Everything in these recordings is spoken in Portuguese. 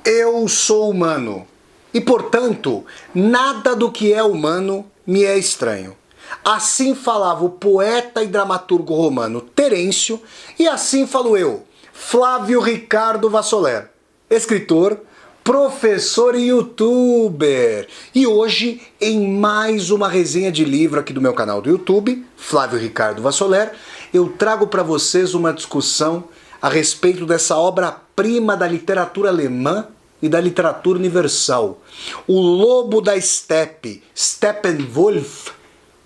Eu sou humano e, portanto, nada do que é humano me é estranho. Assim falava o poeta e dramaturgo romano Terêncio, e assim falo eu, Flávio Ricardo Vassoler, escritor, professor e youtuber. E hoje, em mais uma resenha de livro aqui do meu canal do YouTube, Flávio Ricardo Vassoler, eu trago para vocês uma discussão a respeito dessa obra-prima da literatura alemã e da literatura universal, O Lobo da Steppe, Steppenwolf,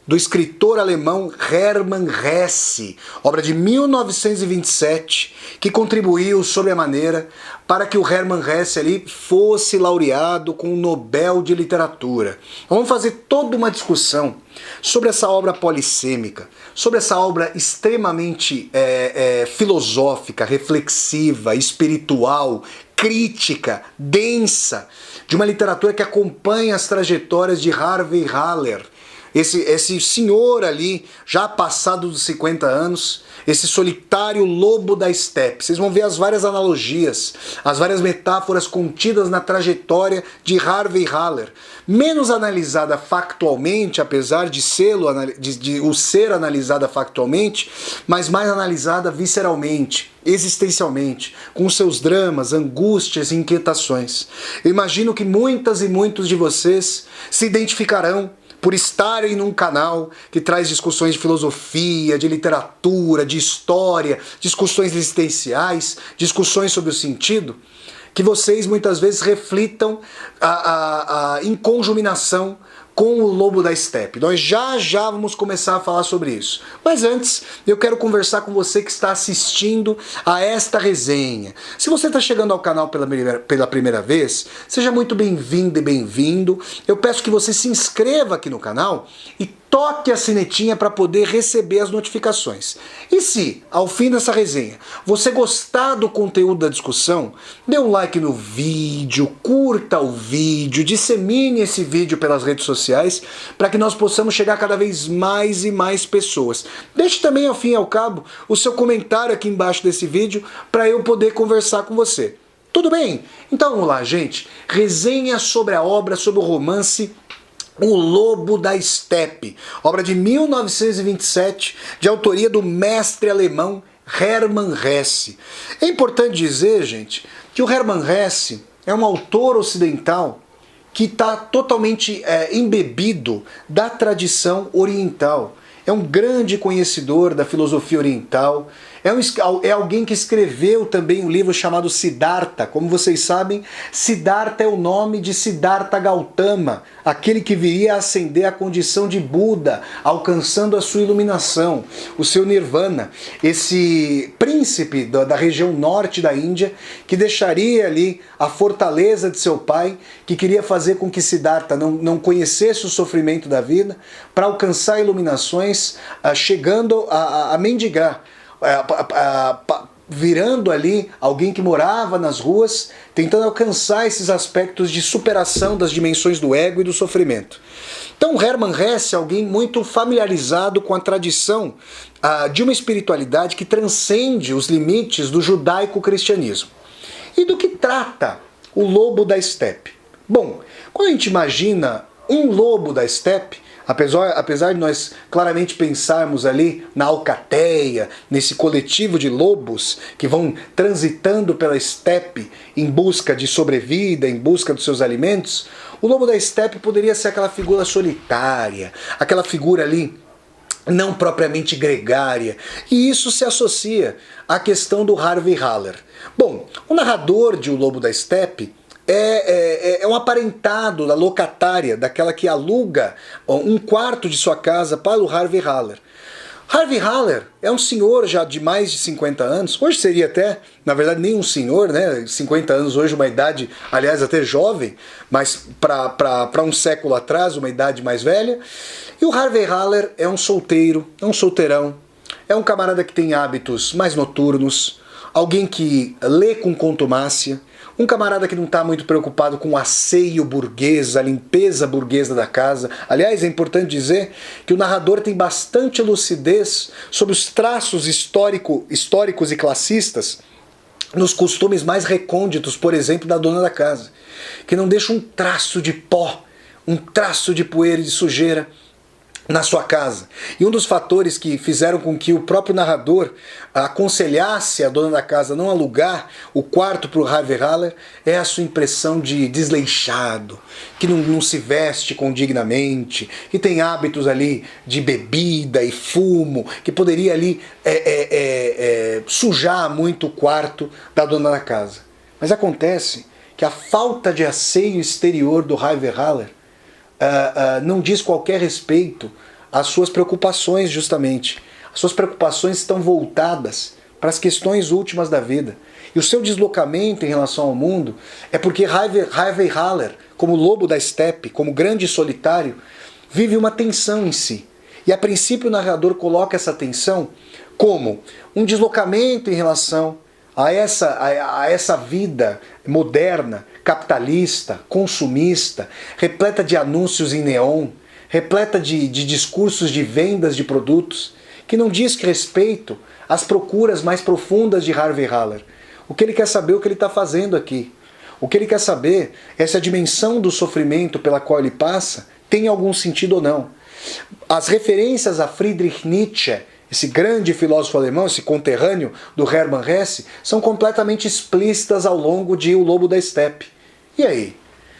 do escritor alemão Hermann Hesse, obra de 1927, que contribuiu sobremaneira para que o Hermann Hesse ali fosse laureado com o Nobel de Literatura. Vamos fazer toda uma discussão sobre essa obra polissêmica, sobre essa obra extremamente filosófica, reflexiva, espiritual, crítica, densa, de uma literatura que acompanha as trajetórias de Harvey Haller, esse senhor ali, já passado dos 50 anos, esse solitário lobo da steppe. Vocês vão ver as várias analogias, as várias metáforas contidas na trajetória de Harvey Haller, menos analisada factualmente, apesar de o ser analisada factualmente, mas mais analisada visceralmente, existencialmente, com seus dramas, angústias e inquietações. Eu imagino que muitas e muitos de vocês se identificarão por estarem num canal que traz discussões de filosofia, de literatura, de história, discussões existenciais, discussões sobre o sentido, que vocês muitas vezes reflitam em conjuminação com o Lobo da Steppe. Nós já vamos começar a falar sobre isso. Mas antes, eu quero conversar com você que está assistindo a esta resenha. Se você está chegando ao canal pela primeira vez, seja muito bem-vindo e bem-vindo. Eu peço que você se inscreva aqui no canal e toque a sinetinha para poder receber as notificações. E se, ao fim dessa resenha, você gostar do conteúdo da discussão, dê um like no vídeo, curta o vídeo, dissemine esse vídeo pelas redes sociais para que nós possamos chegar a cada vez mais e mais pessoas. Deixe também, ao fim e ao cabo, o seu comentário aqui embaixo desse vídeo para eu poder conversar com você. Tudo bem? Então vamos lá, gente. Resenha sobre a obra, sobre o romance O Lobo da Steppe, obra de 1927, de autoria do mestre alemão Hermann Hesse. É importante dizer, gente, que o Hermann Hesse é um autor ocidental que está totalmente embebido da tradição oriental. É um grande conhecedor da filosofia oriental, é alguém que escreveu também um livro chamado Siddhartha. Como vocês sabem, Siddhartha é o nome de Siddhartha Gautama, aquele que viria a ascender à condição de Buda, alcançando a sua iluminação, o seu nirvana. Esse príncipe da região norte da Índia, que deixaria ali a fortaleza de seu pai, que queria fazer com que Siddhartha não conhecesse o sofrimento da vida, para alcançar iluminações, chegando a mendigar, virando ali alguém que morava nas ruas, tentando alcançar esses aspectos de superação das dimensões do ego e do sofrimento. Então Hermann Hesse é alguém muito familiarizado com a tradição de uma espiritualidade que transcende os limites do judaico-cristianismo. E do que trata O Lobo da Steppe? Bom, quando a gente imagina um lobo da steppe, apesar de nós claramente pensarmos ali na alcateia, nesse coletivo de lobos que vão transitando pela estepe em busca de sobrevida, em busca dos seus alimentos, o lobo da estepe poderia ser aquela figura solitária, aquela figura ali não propriamente gregária, e isso se associa à questão do Harvey Haller. Bom, o narrador de O Lobo da Steppe é um aparentado da locatária, daquela que aluga um quarto de sua casa para o Harvey Haller. Harvey Haller é um senhor já de mais de 50 anos, hoje seria até, na verdade, nem um senhor, né? 50 anos hoje, uma idade, aliás, até jovem, mas para um século atrás, uma idade mais velha. E o Harvey Haller é um solteiro, é um solteirão, é um camarada que tem hábitos mais noturnos, alguém que lê com contumácia, um camarada que não está muito preocupado com o asseio burguês, a limpeza burguesa da casa. Aliás, é importante dizer que o narrador tem bastante lucidez sobre os traços históricos e classistas nos costumes mais recônditos, por exemplo, da dona da casa, que não deixa um traço de pó, um traço de poeira e de sujeira na sua casa. E um dos fatores que fizeram com que o próprio narrador aconselhasse a dona da casa não alugar o quarto para o Harvey Haller é a sua impressão de desleixado, que não se veste condignamente, que tem hábitos ali de bebida e fumo, que poderia ali sujar muito o quarto da dona da casa. Mas acontece que a falta de asseio exterior do Harvey Haller não diz qualquer respeito às suas preocupações, justamente. As suas preocupações estão voltadas para as questões últimas da vida. E o seu deslocamento em relação ao mundo é porque Harvey Haller, como lobo da estepe, como grande solitário, vive uma tensão em si. E a princípio o narrador coloca essa tensão como um deslocamento em relação a essa vida moderna, capitalista, consumista, repleta de anúncios em neon, repleta de discursos de vendas de produtos, que não diz respeito às procuras mais profundas de Harvey Haller. O que ele quer saber é o que ele está fazendo aqui. O que ele quer saber é se a dimensão do sofrimento pela qual ele passa tem algum sentido ou não. As referências a Friedrich Nietzsche, esse grande filósofo alemão, esse conterrâneo do Hermann Hesse, são completamente explícitas ao longo de O Lobo da Estepe. E aí?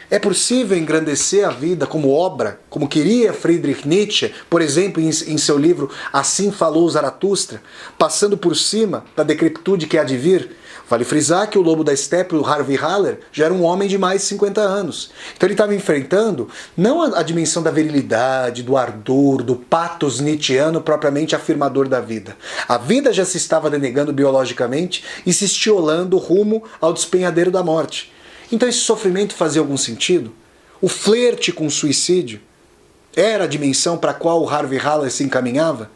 É possível engrandecer a vida como obra, como queria Friedrich Nietzsche, por exemplo, em seu livro Assim Falou Zaratustra, passando por cima da decrepitude que há de vir? Vale frisar que o Lobo da Estepe, o Harvey Haller, já era um homem de mais de 50 anos. Então ele estava enfrentando não a dimensão da virilidade, do ardor, do patos nietzschiano propriamente afirmador da vida. A vida já se estava denegando biologicamente e se estiolando rumo ao despenhadeiro da morte. Então esse sofrimento fazia algum sentido? O flerte com o suicídio era a dimensão para a qual o Harvey Haller se encaminhava?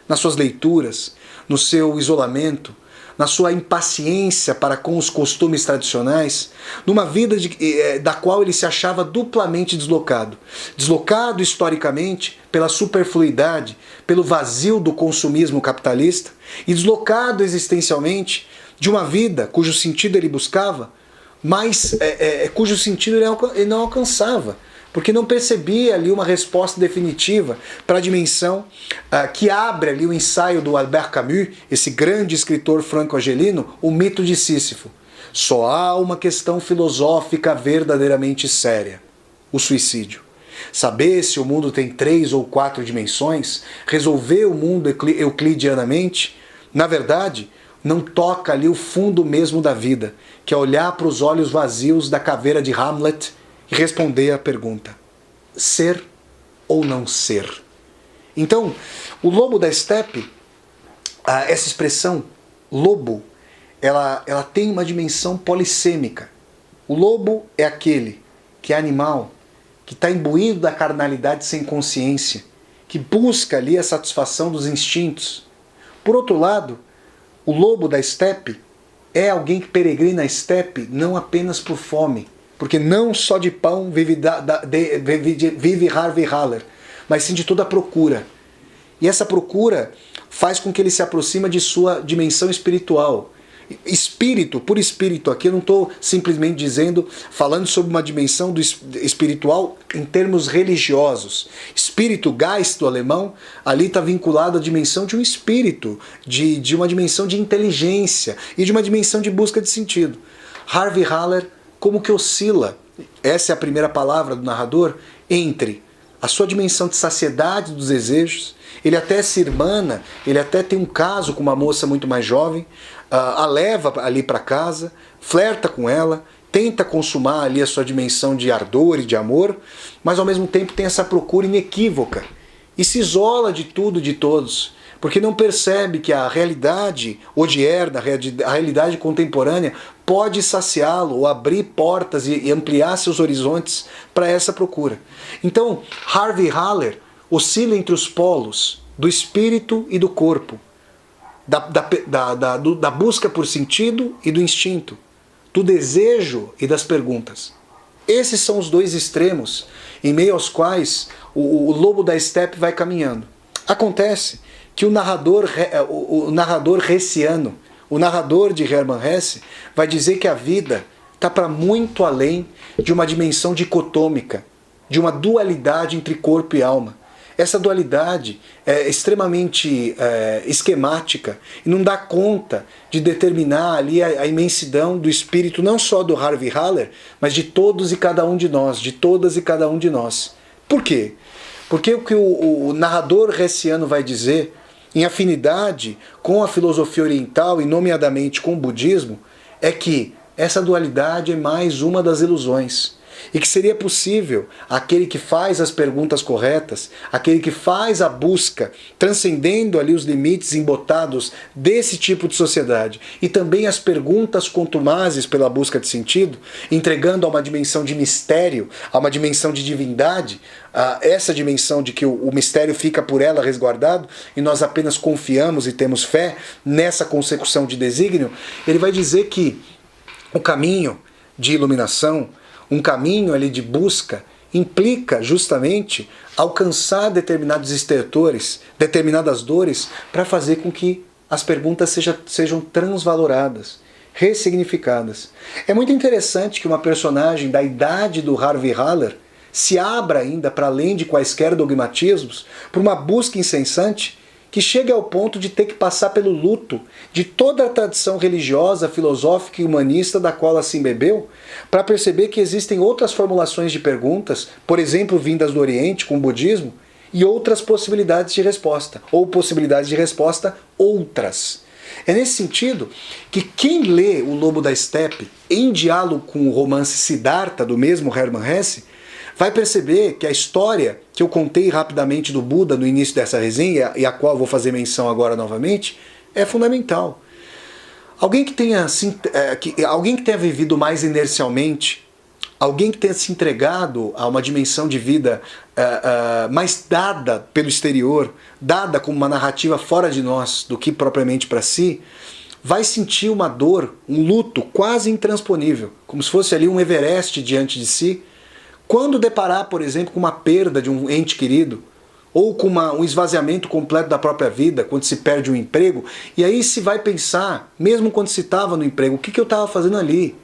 Nas suas leituras, no seu isolamento, na sua impaciência para com os costumes tradicionais, numa vida da qual ele se achava duplamente deslocado. Deslocado historicamente pela superfluidade, pelo vazio do consumismo capitalista, e deslocado existencialmente de uma vida cujo sentido ele buscava, mas cujo sentido ele não alcançava, porque não percebia ali uma resposta definitiva para a dimensão que abre ali o ensaio do Albert Camus, esse grande escritor franco-argelino, O Mito de Sísifo. Só há uma questão filosófica verdadeiramente séria: o suicídio. Saber se o mundo tem 3 ou 4 dimensões, resolver o mundo euclidianamente, na verdade, não toca ali o fundo mesmo da vida, que é olhar para os olhos vazios da caveira de Hamlet e responder à pergunta: ser ou não ser? Então, o Lobo da Estepe, essa expressão lobo, ela tem uma dimensão polissêmica. O lobo é aquele que é animal, que está imbuído da carnalidade sem consciência, que busca ali a satisfação dos instintos. Por outro lado, o lobo da estepe é alguém que peregrina a estepe não apenas por fome, porque não só de pão vive Harvey Haller, mas sim de toda a procura. E essa procura faz com que ele se aproxime de sua dimensão espiritual. Espírito, por espírito aqui eu não estou simplesmente falando sobre uma dimensão do espiritual em termos religiosos. Espírito, Geist do alemão, ali está vinculado à dimensão de um espírito, de uma dimensão de inteligência e de uma dimensão de busca de sentido. Harvey Haller como que oscila, essa é a primeira palavra do narrador, entre a sua dimensão de saciedade dos desejos. Ele até se irmana, ele até tem um caso com uma moça muito mais jovem, a leva ali para casa, flerta com ela, tenta consumar ali a sua dimensão de ardor e de amor, mas ao mesmo tempo tem essa procura inequívoca e se isola de tudo e de todos, porque não percebe que a realidade odierna, a realidade contemporânea pode saciá-lo ou abrir portas e ampliar seus horizontes para essa procura. Então, Harvey Haller oscila entre os polos do espírito e do corpo, da busca por sentido e do instinto, do desejo e das perguntas. Esses são os dois extremos em meio aos quais o lobo da estepe vai caminhando. Acontece que o narrador hessiano, o narrador de Hermann Hesse vai dizer que a vida está para muito além de uma dimensão dicotômica, de uma dualidade entre corpo e alma. Essa dualidade é extremamente esquemática e não dá conta de determinar ali a imensidão do espírito, não só do Harvey Haller, mas de todos e cada um de nós, de todas e cada um de nós. Por quê? Porque o que o narrador hessiano vai dizer, em afinidade com a filosofia oriental e nomeadamente com o budismo, é que essa dualidade é mais uma das ilusões. E que seria possível aquele que faz as perguntas corretas, aquele que faz a busca, transcendendo ali os limites embotados desse tipo de sociedade, e também as perguntas contumazes pela busca de sentido, entregando a uma dimensão de mistério, a uma dimensão de divindade, a essa dimensão de que o mistério fica por ela resguardado, e nós apenas confiamos e temos fé nessa consecução de desígnio. Ele vai dizer que o caminho de iluminação, um caminho ali de busca, implica justamente alcançar determinados estertores, determinadas dores, para fazer com que as perguntas sejam transvaloradas, ressignificadas. É muito interessante que uma personagem da idade do Harvey Haller se abra ainda para além de quaisquer dogmatismos, por uma busca incessante, que chega ao ponto de ter que passar pelo luto de toda a tradição religiosa, filosófica e humanista da qual ela se embebeu, para perceber que existem outras formulações de perguntas, por exemplo, vindas do Oriente, com o budismo, e outras possibilidades de resposta, ou possibilidades de resposta outras. É nesse sentido que quem lê O Lobo da Estepe, em diálogo com o romance Siddhartha, do mesmo Hermann Hesse, vai perceber que a história que eu contei rapidamente do Buda no início dessa resenha, e a qual eu vou fazer menção agora novamente, é fundamental. Alguém que tenha vivido mais inercialmente, alguém que tenha se entregado a uma dimensão de vida mais dada pelo exterior, dada como uma narrativa fora de nós do que propriamente para si, vai sentir uma dor, um luto quase intransponível, como se fosse ali um Everest diante de si, quando deparar, por exemplo, com uma perda de um ente querido, ou com um esvaziamento completo da própria vida, quando se perde um emprego, e aí se vai pensar, mesmo quando se estava no emprego, o que eu estava fazendo ali?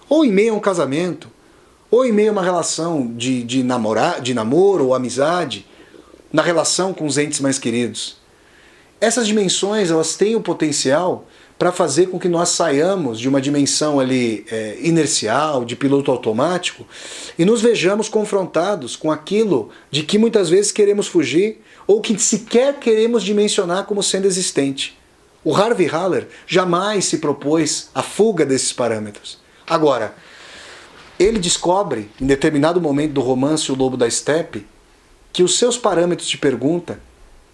Ou em meio a um casamento, ou em meio a uma relação de namoro ou amizade, na relação com os entes mais queridos. Essas dimensões, elas têm o potencial para fazer com que nós saiamos de uma dimensão ali inercial, de piloto automático, e nos vejamos confrontados com aquilo de que muitas vezes queremos fugir, ou que sequer queremos dimensionar como sendo existente. O Harvey Haller jamais se propôs a fuga desses parâmetros. Agora, ele descobre, em determinado momento do romance O Lobo da Estepe, que os seus parâmetros de pergunta,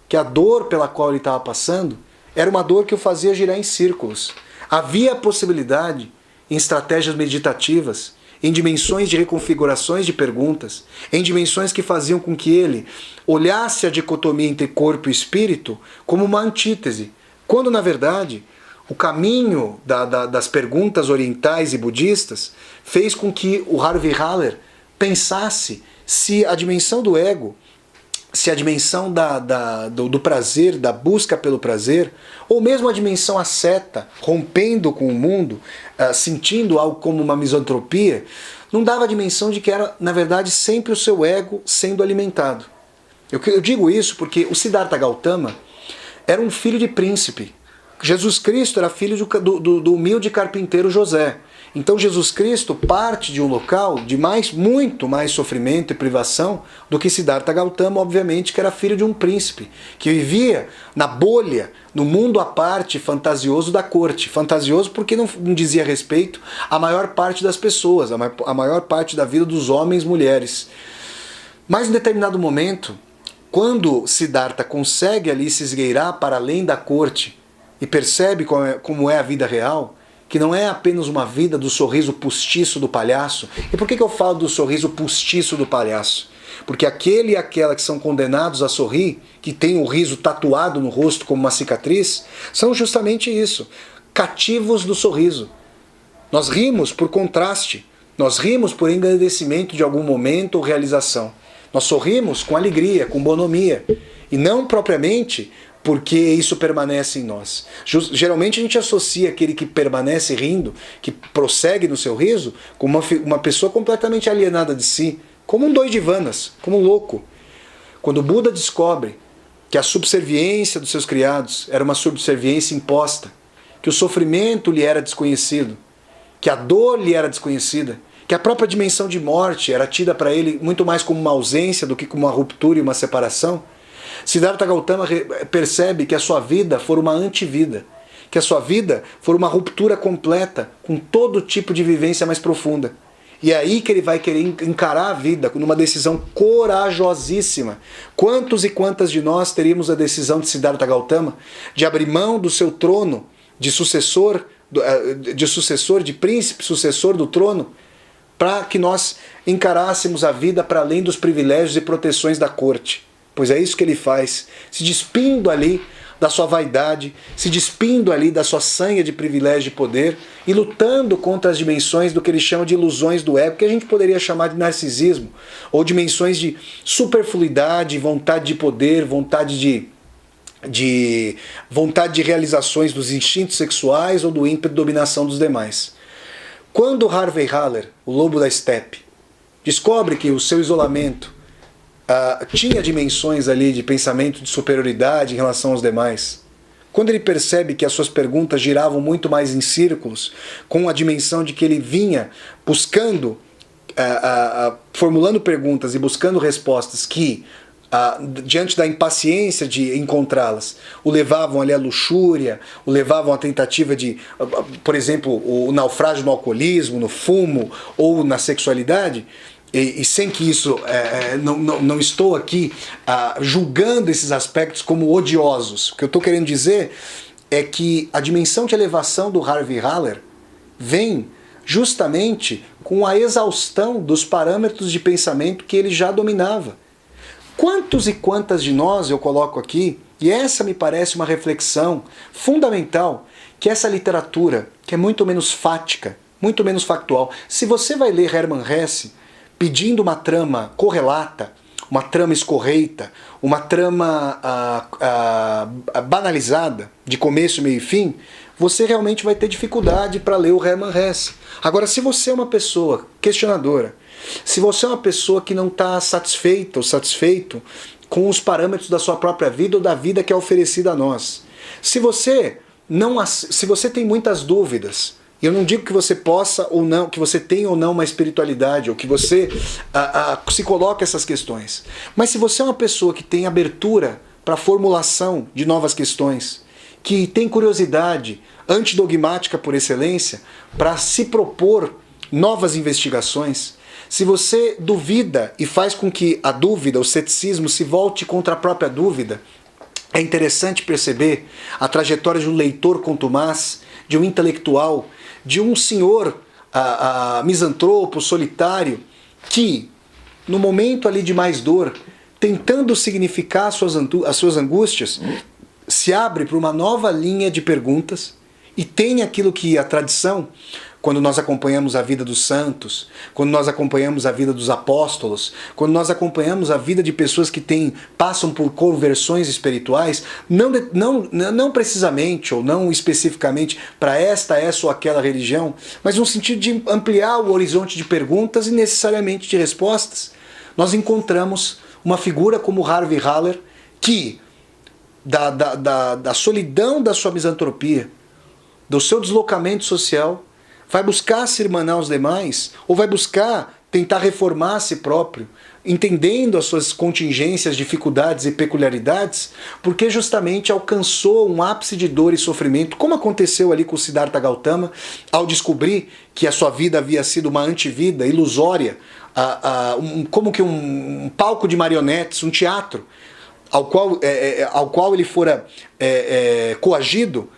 que a dor pela qual ele estava passando, era uma dor que o fazia girar em círculos. Havia a possibilidade, em estratégias meditativas, em dimensões de reconfigurações de perguntas, em dimensões que faziam com que ele olhasse a dicotomia entre corpo e espírito como uma antítese, quando na verdade o caminho das perguntas orientais e budistas fez com que o Harvey Haller pensasse se a dimensão do ego, se a dimensão do prazer, da busca pelo prazer, ou mesmo a dimensão asceta, rompendo com o mundo, sentindo algo como uma misantropia, não dava a dimensão de que era, na verdade, sempre o seu ego sendo alimentado. Eu digo isso porque o Siddhartha Gautama era um filho de príncipe. Jesus Cristo era filho do humilde carpinteiro José. Então Jesus Cristo parte de um local de muito mais sofrimento e privação do que Siddhartha Gautama, obviamente, que era filho de um príncipe, que vivia na bolha, no mundo à parte fantasioso da corte. Fantasioso porque não dizia respeito à maior parte das pessoas, à maior parte da vida dos homens e mulheres. Mas em determinado momento, quando Siddhartha consegue ali se esgueirar para além da corte e percebe como é a vida real, que não é apenas uma vida do sorriso postiço do palhaço. E por que eu falo do sorriso postiço do palhaço? Porque aquele e aquela que são condenados a sorrir, que tem o riso tatuado no rosto como uma cicatriz, são justamente isso, cativos do sorriso. Nós rimos por contraste, nós rimos por engrandecimento de algum momento ou realização. Nós sorrimos com alegria, com bonomia, e não propriamente porque isso permanece em nós. Geralmente a gente associa aquele que permanece rindo, que prossegue no seu riso, com uma pessoa completamente alienada de si, como um doidivanas, como um louco. Quando o Buda descobre que a subserviência dos seus criados era uma subserviência imposta, que o sofrimento lhe era desconhecido, que a dor lhe era desconhecida, que a própria dimensão de morte era tida para ele muito mais como uma ausência do que como uma ruptura e uma separação, Siddhartha Gautama percebe que a sua vida for uma antivida, que a sua vida for uma ruptura completa com todo tipo de vivência mais profunda. E é aí que ele vai querer encarar a vida numa decisão corajosíssima. Quantos e quantas de nós teríamos a decisão de Siddhartha Gautama de abrir mão do seu trono de sucessor, de príncipe, sucessor do trono, para que nós encarássemos a vida para além dos privilégios e proteções da corte? Pois é isso que ele faz, se despindo ali da sua vaidade, se despindo ali da sua sanha de privilégio e poder e lutando contra as dimensões do que ele chama de ilusões do ego, que a gente poderia chamar de narcisismo, ou dimensões de superfluidade, vontade de poder, vontade de realizações dos instintos sexuais ou do ímpeto de dominação dos demais. Quando Harvey Haller, o lobo da estepe, descobre que o seu isolamento tinha dimensões ali de pensamento de superioridade em relação aos demais, quando ele percebe que as suas perguntas giravam muito mais em círculos, com a dimensão de que ele vinha buscando, formulando perguntas e buscando respostas que, diante da impaciência de encontrá-las, o levavam ali à luxúria, o levavam à tentativa de, por exemplo, o naufrágio no alcoolismo, no fumo ou na sexualidade. E sem que isso, não estou aqui julgando esses aspectos como odiosos. O que eu estou querendo dizer é que a dimensão de elevação do Harvey Haller vem justamente com a exaustão dos parâmetros de pensamento que ele já dominava. Quantos e quantas de nós, eu coloco aqui, e essa me parece uma reflexão fundamental, que essa literatura, que é muito menos fática, muito menos factual. Se você vai ler Hermann Hesse pedindo uma trama correlata, uma trama escorreita, uma trama banalizada, de começo, meio e fim, você realmente vai ter dificuldade para ler o Hermann Hesse. Agora, se você é uma pessoa questionadora, se você é uma pessoa que não está satisfeita ou satisfeito com os parâmetros da sua própria vida ou da vida que é oferecida a nós, se você tem muitas dúvidas, e eu não digo que você possa ou não, que você tenha ou não uma espiritualidade, ou que você se coloque essas questões. Mas se você é uma pessoa que tem abertura para a formulação de novas questões, que tem curiosidade antidogmática por excelência, para se propor novas investigações, se você duvida e faz com que a dúvida, o ceticismo, se volte contra a própria dúvida, é interessante perceber a trajetória de um leitor contumaz, de um intelectual, de um senhor misantropo, solitário, que, no momento ali de mais dor, tentando significar as suas angústias, se abre para uma nova linha de perguntas e tem aquilo que a tradição, quando nós acompanhamos a vida dos santos, quando nós acompanhamos a vida dos apóstolos, quando nós acompanhamos a vida de pessoas que passam por conversões espirituais, não precisamente ou não especificamente para essa ou aquela religião, mas no sentido de ampliar o horizonte de perguntas e necessariamente de respostas, nós encontramos uma figura como Harvey Haller que, da solidão da sua misantropia, do seu deslocamento social, vai buscar se irmanar aos demais, ou vai buscar tentar reformar a si próprio, entendendo as suas contingências, dificuldades e peculiaridades, porque justamente alcançou um ápice de dor e sofrimento, como aconteceu ali com o Siddhartha Gautama, ao descobrir que a sua vida havia sido uma antivida, ilusória, como que um palco de marionetes, um teatro, ao qual ele fora coagido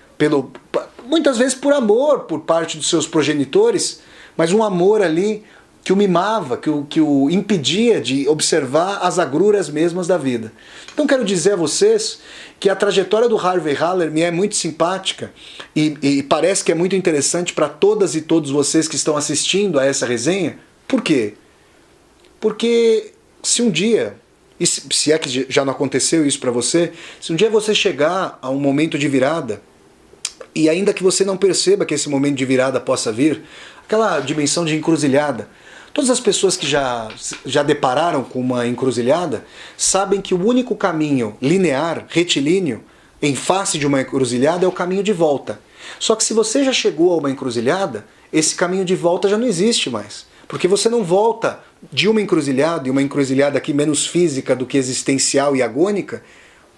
muitas vezes por amor por parte dos seus progenitores, mas um amor ali que o mimava, que o impedia de observar as agruras mesmas da vida. Então quero dizer a vocês que a trajetória do Harvey Haller me é muito simpática e parece que é muito interessante para todas e todos vocês que estão assistindo a essa resenha. Por quê? Porque se um dia e se é que já não aconteceu isso para você, se um dia você chegar a um momento de virada, e ainda que você não perceba que esse momento de virada possa vir, aquela dimensão de encruzilhada, todas as pessoas que já depararam com uma encruzilhada sabem que o único caminho linear, retilíneo, em face de uma encruzilhada é o caminho de volta. Só que se você já chegou a uma encruzilhada, esse caminho de volta já não existe mais. Porque você não volta de uma encruzilhada, e uma encruzilhada aqui menos física do que existencial e agônica,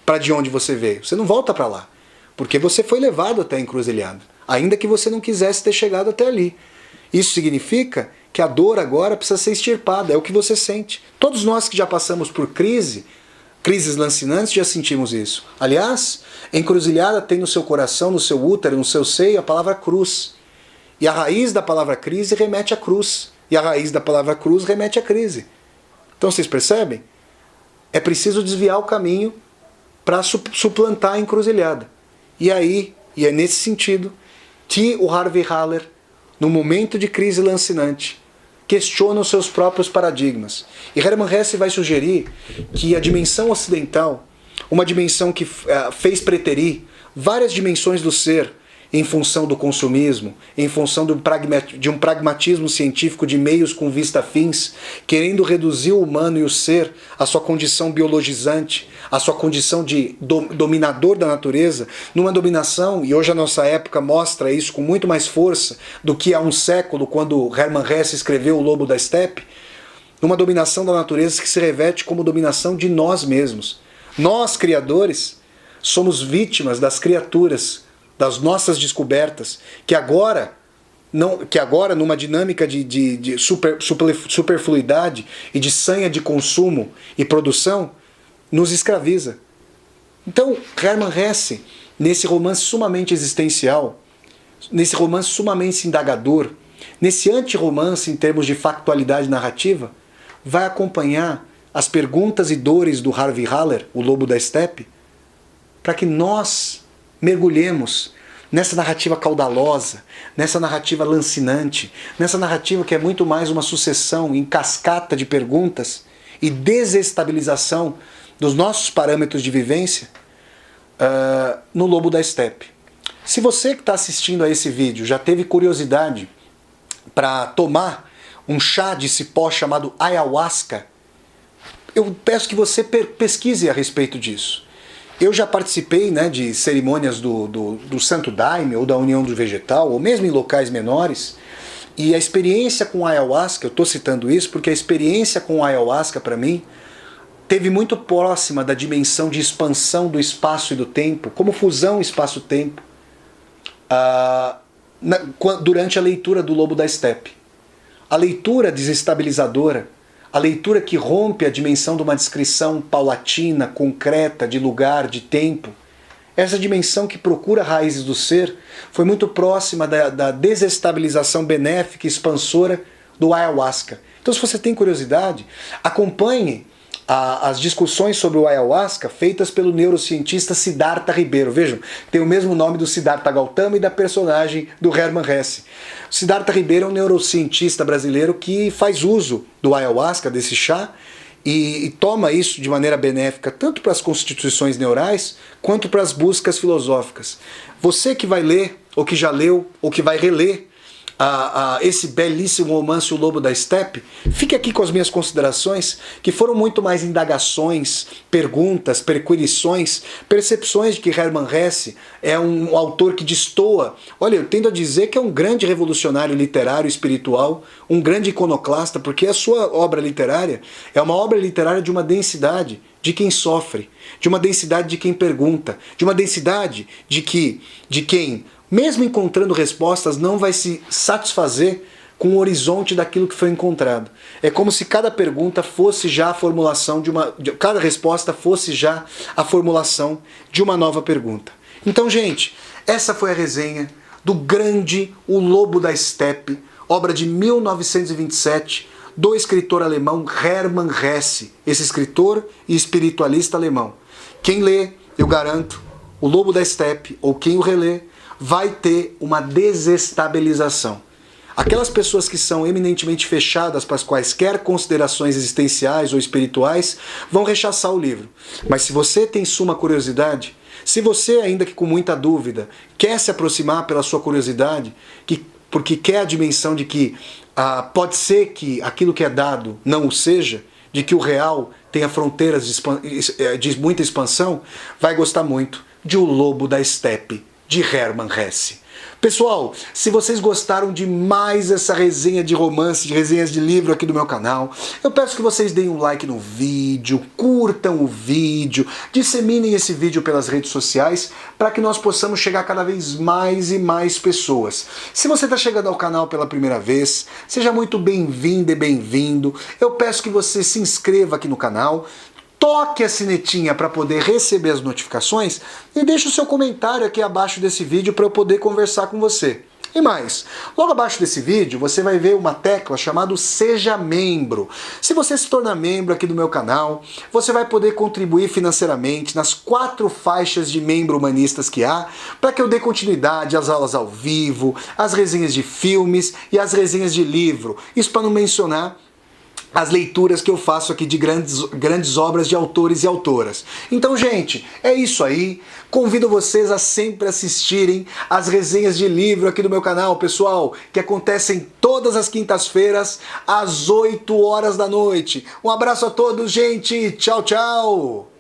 para de onde você veio. Você não volta para lá. Porque você foi levado até a encruzilhada, ainda que você não quisesse ter chegado até ali. Isso significa que a dor agora precisa ser extirpada, é o que você sente. Todos nós que já passamos por crises lancinantes, já sentimos isso. Aliás, encruzilhada tem no seu coração, no seu útero, no seu seio, a palavra cruz. E a raiz da palavra crise remete à cruz. E a raiz da palavra cruz remete à crise. Então vocês percebem? É preciso desviar o caminho para suplantar a encruzilhada. E aí, e é nesse sentido, que o Harvey Haller, no momento de crise lancinante, questiona os seus próprios paradigmas. E Hermann Hesse vai sugerir que a dimensão ocidental, uma dimensão que fez preterir várias dimensões do ser em função do consumismo, em função de um pragmatismo científico de meios com vista a fins, querendo reduzir o humano e o ser à sua condição biologizante, à sua condição de dominador da natureza, numa dominação, e hoje a nossa época mostra isso com muito mais força do que há um século, quando Hermann Hesse escreveu O Lobo da Estepe, numa dominação da natureza que se reveste como dominação de nós mesmos. Nós, criadores, somos vítimas das criaturas, das nossas descobertas, que agora numa dinâmica de superfluidade e de sanha de consumo e produção, nos escraviza. Então, Hermann Hesse, nesse romance sumamente existencial, nesse romance sumamente indagador, nesse anti-romance em termos de factualidade narrativa, vai acompanhar as perguntas e dores do Harvey Haller, o Lobo da Estepe, para que nós mergulhemos nessa narrativa caudalosa, nessa narrativa lancinante, nessa narrativa que é muito mais uma sucessão em cascata de perguntas e desestabilização dos nossos parâmetros de vivência no Lobo da Estepe. Se você que está assistindo a esse vídeo já teve curiosidade para tomar um chá de cipó chamado ayahuasca, eu peço que você pesquise a respeito disso. Eu já participei, né, de cerimônias do Santo Daime ou da União do Vegetal, ou mesmo em locais menores, e a experiência com ayahuasca, eu estou citando isso porque a experiência com ayahuasca para mim teve muito próxima da dimensão de expansão do espaço e do tempo, como fusão espaço-tempo, durante a leitura do Lobo da Estepe. A leitura desestabilizadora, a leitura que rompe a dimensão de uma descrição paulatina, concreta, de lugar, de tempo, essa dimensão que procura raízes do ser, foi muito próxima da desestabilização benéfica e expansora do ayahuasca. Então, se você tem curiosidade, acompanhe as discussões sobre o ayahuasca feitas pelo neurocientista Siddhartha Ribeiro. Vejam, tem o mesmo nome do Siddhartha Gautama e da personagem do Hermann Hesse. O Siddhartha Ribeiro é um neurocientista brasileiro que faz uso do ayahuasca, desse chá, e toma isso de maneira benéfica tanto para as constituições neurais quanto para as buscas filosóficas. Você que vai ler, ou que já leu, ou que vai reler esse belíssimo romance O Lobo da Estepe, fique aqui com as minhas considerações, que foram muito mais indagações, perguntas, perquirições, percepções de que Hermann Hesse é um autor que destoa. Olha, eu tendo a dizer que é um grande revolucionário literário e espiritual, um grande iconoclasta, porque a sua obra literária é uma obra literária de uma densidade de quem sofre, de uma densidade de quem pergunta, de uma densidade de quem, mesmo encontrando respostas, não vai se satisfazer com o horizonte daquilo que foi encontrado. É como se cada pergunta fosse já a formulação cada resposta fosse já a formulação de uma nova pergunta. Então, gente, essa foi a resenha do grande O Lobo da Estepe, obra de 1927, do escritor alemão Hermann Hesse, esse escritor e espiritualista alemão. Quem lê, eu garanto, O Lobo da Estepe, ou quem o relê, vai ter uma desestabilização. Aquelas pessoas que são eminentemente fechadas para as quaisquer considerações existenciais ou espirituais vão rechaçar o livro. Mas se você tem suma curiosidade, se você, ainda que com muita dúvida, quer se aproximar pela sua curiosidade, porque quer a dimensão de que pode ser que aquilo que é dado não o seja, de que o real tenha fronteiras de muita expansão, vai gostar muito de O Lobo da Estepe, de Hermann Hesse. Pessoal, se vocês gostaram de mais essa resenha de romance, de resenhas de livro aqui do meu canal, eu peço que vocês deem um like no vídeo, curtam o vídeo, disseminem esse vídeo pelas redes sociais para que nós possamos chegar a cada vez mais e mais pessoas. Se você está chegando ao canal pela primeira vez, seja muito bem-vinda e bem-vindo. Eu peço que você se inscreva aqui no canal, toque a sinetinha para poder receber as notificações e deixe o seu comentário aqui abaixo desse vídeo para eu poder conversar com você. E mais, logo abaixo desse vídeo você vai ver uma tecla chamada Seja Membro. Se você se tornar membro aqui do meu canal, você vai poder contribuir financeiramente nas 4 faixas de membro humanistas que há, para que eu dê continuidade às aulas ao vivo, às resenhas de filmes e às resenhas de livro. Isso para não mencionar as leituras que eu faço aqui de grandes obras de autores e autoras. Então, gente, é isso aí. Convido vocês a sempre assistirem as resenhas de livro aqui do meu canal, pessoal, que acontecem todas as quintas-feiras, às 8 horas da noite. Um abraço a todos, gente. Tchau, tchau.